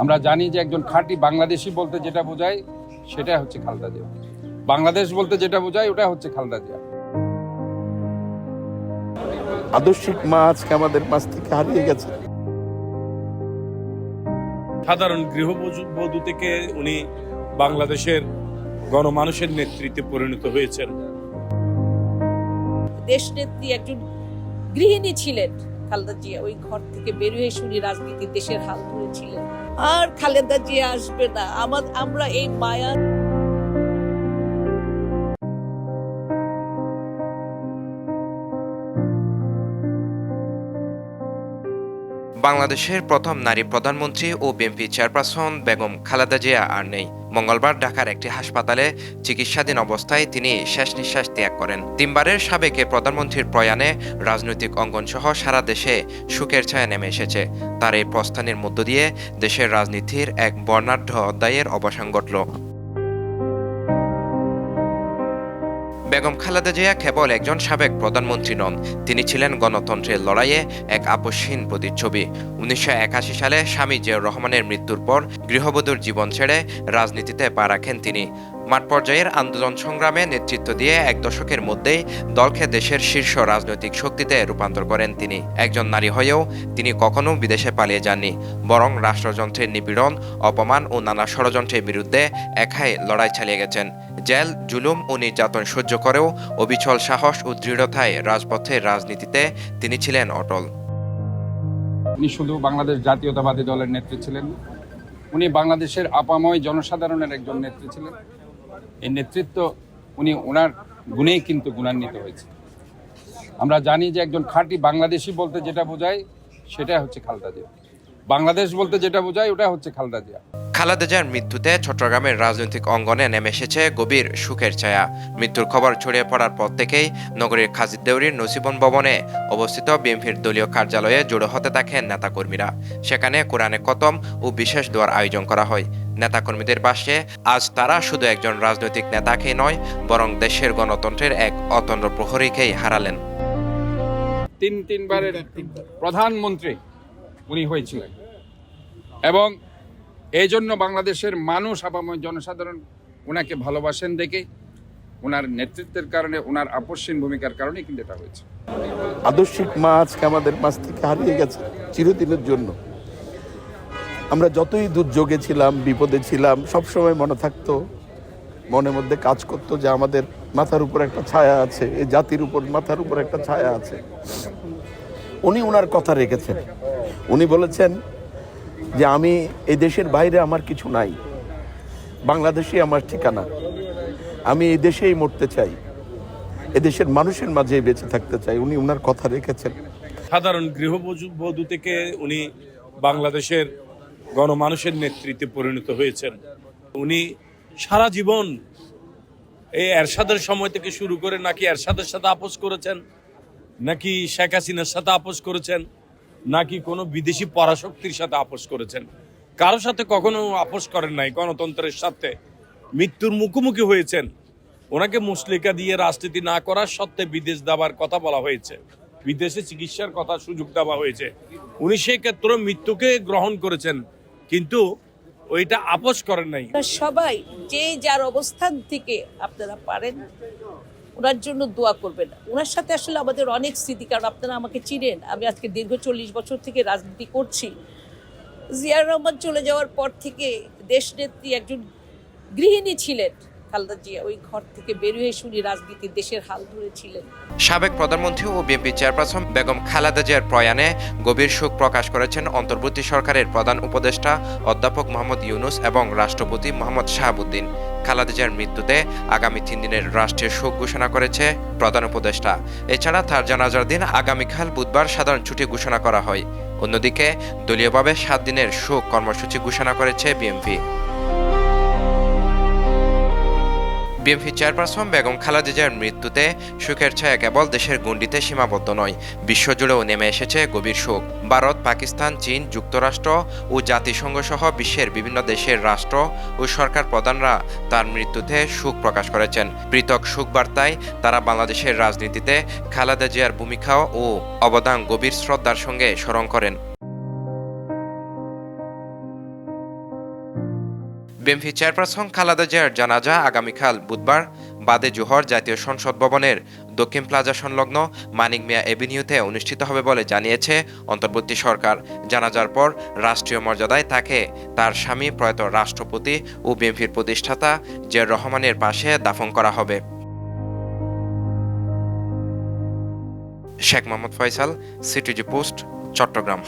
আমরা জানি যে একজন খাঁটি বাংলাদেশি বলতে যেটা বোঝায় সেটা হচ্ছে খালেদা জিয়া। বাংলাদেশ বলতে যেটা বোঝায় ওটা হচ্ছে খালেদা জিয়া। আদর্শিক মা আজকে আমাদের মাঝ থেকে হারিয়ে গেছে। সাধারণ গৃহবধূ থেকে উনি বাংলাদেশের গণমানুষের নেতৃত্বে পরিণত হয়েছেন। দেশনেত্রী একজন গৃহিণী ছিলেন খালেদা জিয়া। ওই ঘর থেকে বের হয়ে শুনি রাজনীতি দেশের হাল ধরেছিলেন। আর খালেদা জিয়া আসবে না, আমরা এই মায়া। বাংলাদেশের প্রথম নারী প্রধানমন্ত্রী ও বিএনপি চেয়ারপারসন বেগম খালেদা জিয়া আর নেই। মঙ্গলবার ঢাকার একটি হাসপাতালে চিকিৎসাধীন অবস্থায় তিনি শেষ নিঃশ্বাস ত্যাগ করেন। তিনবারের সাবেক প্রধানমন্ত্রীর প্রয়াণে রাজনৈতিক অঙ্গন সহ সারা দেশে শোকের ছায়া নেমে এসেছে। তার এই প্রস্থানের মধ্য দিয়ে দেশের রাজনীতির এক বর্ণাঢ্য অধ্যায়ের অবসান ঘটল। বেগম খালেদা জিয়া কেবল একজন সাবেক প্রধানমন্ত্রী নন, তিনি ছিলেন গণতন্ত্রের লড়াইয়ে এক আপসহীন প্রতিচ্ছবি। 1981 সালে স্বামী জিয়াউর রহমানের মৃত্যুর পর গৃহবধূর জীবন ছেড়ে রাজনীতিতে পা রাখেন তিনি। মাঠ পর্যায়ের আন্দোলন সংগ্রামে নেতৃত্ব দিয়ে এক দশকের মধ্যেই দলকে দেশের শীর্ষ রাজনৈতিক শক্তিতে রূপান্তর করেন তিনি। একজন নারী হয়েও তিনি কখনো বিদেশে পালিয়ে যাননি, বরং রাষ্ট্রযন্ত্রের নিপীড়ন, অপমান ও নানা ষড়যন্ত্রের বিরুদ্ধে একাই লড়াই চালিয়ে গেছেন। জেল, জুলুম ও নির্যাতন সহ্য করেও অবিচল সাহস ও দৃঢ়তায় রাজপথের রাজনীতিতে তিনি ছিলেন অটল। উনি শুধু বাংলাদেশ জাতীয়তাবাদী দলের নেত্রী ছিলেন, উনি বাংলাদেশের আপাময় জনসাধারণের একজন নেত্রী ছিলেন। এই নেতৃত্ব উনি ওনার গুণেই কিন্তু গুণান্বিত হয়েছে। আমরা জানি যে একজন খাঁটি বাংলাদেশি বলতে যেটা বোঝায় সেটা হচ্ছে খালেদা জিয়া। বাংলাদেশ বলতে যেটা বোঝায় ওটা হচ্ছে খালেদা জিয়া। খালেদা জিয়ার মৃত্যুতে চট্টগ্রামের রাজনৈতিক অঙ্গনে নেমে এসেছে গভীর শোকের ছায়া। মৃত্যুর খবর ছড়িয়ে পড়ার পর থেকেই নগরীর খাজিরদেউরির নসিবন ভবনে অবস্থিত বিএনপির দলীয় কার্যালয়ে জড়ো হতে থাকেন নেতাকর্মীরা। সেখানে কোরআনে খতম ও বিশেষ দোয়ার আয়োজন করা হয়। নেতাকর্মীদের পাশে আজ তারা শুধু একজন রাজনৈতিক নেতাকেই নয়, বরং দেশের গণতন্ত্রের এক অতন্দ্র প্রহরীকেই হারালেন। তিনবারের প্রধানমন্ত্রী উনি হয়েছিলেন এবং এই জন্য বাংলাদেশের মানুষ, আপাময় জনসাধারণ ওনাকে ভালোবাসেন দেখে, ওনার নেতৃত্বের কারণে, ওনার আপসহীন ভূমিকার কারণে কিন্তু এটা হয়েছে। আদর্শিক মা আজকে আমাদের মাঝ থেকে হারিয়ে গেছে চিরদিনের জন্য। আমরা যতই দুর্যোগে ছিলাম, বিপদে ছিলাম, সবসময় মনে থাকতো, মনের মধ্যে কাজ করতো যে আমাদের মাথার উপর একটা ছায়া আছে, এই জাতির উপর মাথার উপর একটা ছায়া আছে। উনি ওনার কথা রেখেছেন। উনি বলেছেন যে আমি এই দেশের বাইরে আমার কিছু নাই, বাংলাদেশই আমার ঠিকানা, আমি এই দেশেই মরতে চাই, এদেশের মানুষের মাঝে বেঁচে থাকতে চাই। উনি ওনার কথা রেখেছেন। সাধারণ গৃহবধূ থেকে উনি বাংলাদেশের গণমানুষের নেতৃত্বে পরিণত হয়েছেন। উনি সারা জীবন এই এরশাদের সময় থেকে শুরু করে নাকি এরশাদের সাথে আপোষ করেছেন, নাকি শেখ হাসিনার সাথে আপোষ করেছেন, নাকি কোনো বিদেশি পরাশক্তির সাথে আপোষ করেছেন। কারোর সাথে কখনো আপোষ করেন নাই। গণতন্ত্রের সাথে মৃত্যুর মুখোমুখি হয়েছেন। ওনাকে মুসলিকা দিয়ে রাজনীতি না করার সত্ত্বে বিদেশ দেওয়ার কথা বলা হয়েছে, বিদেশে চিকিৎসার কথা সুযোগ দেওয়া হয়েছে। উনি সেই ক্ষেত্রে মৃত্যুকে গ্রহণ করেছেন, কিন্তু ওইটা আপোষ করেন নাই। সবাই যে যার অবস্থান থেকে আপনারা পারেন ওনার জন্য দোয়া করবেন। ওনার সাথে আসলে আমাদের অনেক স্মৃতি, কারণ আপনারা আমাকে চিনেন, আমি আজকে দীর্ঘ 40 বছর থেকে রাজনীতি করছি। জিয়াউর রহমান চলে যাওয়ার পর থেকে দেশনেত্রী একজন গৃহিণী ছিলেন খালেদা জিয়া। ওই ঘর থেকে বের হয়ে শুনি রাজনীতি দেশের হাল ধরেছিলেন। সাবেক প্রধানমন্ত্রী ও বিএনপি চেয়ারপারসন বেগম খালেদা জিয়ার প্রয়াণে গভীর শোক প্রকাশ করেছেন অন্তর্বর্তী সরকারের প্রধান উপদেষ্টা অধ্যাপক মোহাম্মদ ইউনূস এবং রাষ্ট্রপতি মোহাম্মদ শাহাবুদ্দিন। খালেদা জিয়ার মৃত্যুতে আগামী 3 দিনের রাষ্ট্রীয় শোক ঘোষণা করেছে প্রধান উপদেষ্টা। এছাড়া তার জানাজার দিন আগামীকাল বুধবার সাধারণ ছুটি ঘোষণা করা হয়। অন্যদিকে দলীয়ভাবে 7 দিনের শোক কর্মসূচি ঘোষণা করেছে BNP. BNP chairperson Begum Khaleda জিয়ার মৃত্যুতে শোকের ছায়া কেবল দেশের গণ্ডিতে সীমাবদ্ধ নয়, বিশ্বজুড়েও নেমে এসেছে গভীর শোক। ভারত, পাকিস্তান, চীন, যুক্তরাষ্ট্র ও জাতিসংঘ সহ বিশ্বের বিভিন্ন দেশের রাষ্ট্র ও সরকার প্রধানরা তার মৃত্যুতে শোক প্রকাশ করেছেন। পৃথক শোক বার্তায় তারা বাংলাদেশের রাজনীতিতে খালেদা জিয়ার ভূমিকা ও অবদান গভীর শ্রদ্ধার সঙ্গে স্মরণ করেন। বিএনপি চেয়ারপারসন খালেদা জিয়ার জানাজা আগামীকাল বুধবার বাদে জোহর জাতীয় সংসদ ভবনের দক্ষিণ প্লাজা সংলগ্ন মানিক মিয়া এভিনিউতে অনুষ্ঠিত হবে বলে জানিয়েছে অন্তর্বর্তী সরকার। জানাজার পর রাষ্ট্রীয় মর্যাদায় তাকে তার স্বামী প্রয়াত রাষ্ট্রপতি ও বিএনপির প্রতিষ্ঠাতা জিয়াউর রহমানের পাশে দাফন করা হবে। Sheikh Mohammad Faisal, CTG post, Chittagong.